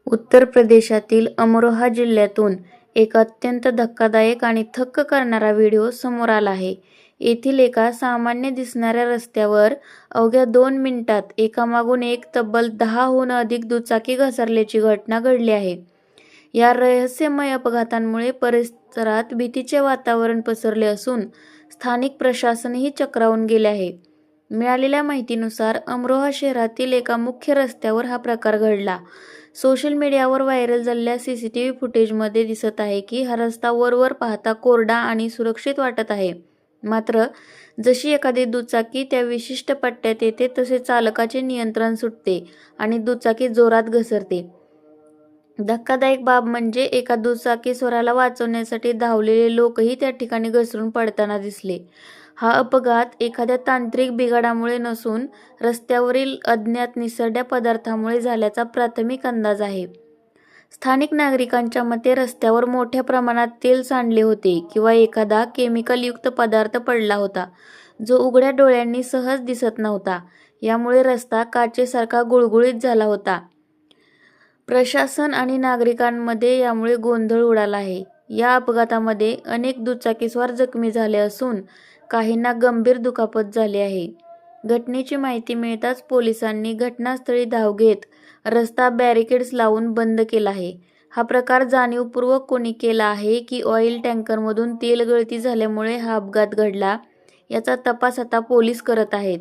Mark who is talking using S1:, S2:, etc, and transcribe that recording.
S1: उत्तर प्रदेशातील अमरोहा जिल्ह्यातून एक अत्यंत धक्कादायक आणि थक्क करणारा व्हिडिओ समोर आला आहे. येथील एका सामान्य दिसणाऱ्या रस्त्यावर अवघ्या 2 मिनिटात एकामागून एक तब्बल 10हून अधिक दुचाकी घसरल्याची घटना घडली आहे. या रहस्यमय अपघातांमुळे परिसरात भीतीचे वातावरण पसरले असून स्थानिक प्रशासनही चक्रावून गेले आहे. मिळालेल्या माहितीनुसार अमरोहा शहरातील एका मुख्य रस्त्यावर हा प्रकार घडला. सोशल मीडियावर व्हायरल झालेल्या सीसीटीव्ही फुटेजमध्ये दिसत आहे की हा रस्ता वरवर पाहता कोरडा आणि सुरक्षित वाटत आहे. मात्र जशी एखादी दुचाकी त्या विशिष्ट पट्ट्यात येते तसे चालकाचे नियंत्रण सुटते आणि दुचाकी जोरात घसरते. धक्कादायक बाब म्हणजे एका दुचाकीस्वाराला वाचवण्यासाठी धावलेले लोकही त्या ठिकाणी घसरून पडताना दिसले. हा अपघात एखाद्या तांत्रिक बिघाडामुळे नसून रस्त्यावरील अज्ञात निसरड्या पदार्थामुळे झाल्याचा प्राथमिक अंदाज आहे. स्थानिक नागरिकांच्या मते रस्त्यावर मोठ्या प्रमाणात तेल सांडले होते किंवा एखादा केमिकलयुक्त पदार्थ पडला होता, जो उघड्या डोळ्यांनी सहज दिसत नव्हता. यामुळे रस्ता काचेसारखा गुळगुळीत झाला होता. प्रशासन आणि नागरिकांमध्ये यामुळे गोंधळ उडाला आहे. या अपघातामध्ये अनेक दुचाकीस्वार जखमी झाले असून काहींना गंभीर दुखापत झाली आहे. घटनेची माहिती मिळताच पोलिसांनी घटनास्थळी धाव घेत रस्ता बॅरिकेड्स लावून बंद केला आहे. हा प्रकार जाणीवपूर्वक कोणी केला आहे की ऑइल टँकरमधून तेल गळती झाल्यामुळे हा अपघात घडला, याचा तपास आता पोलीस करत आहेत.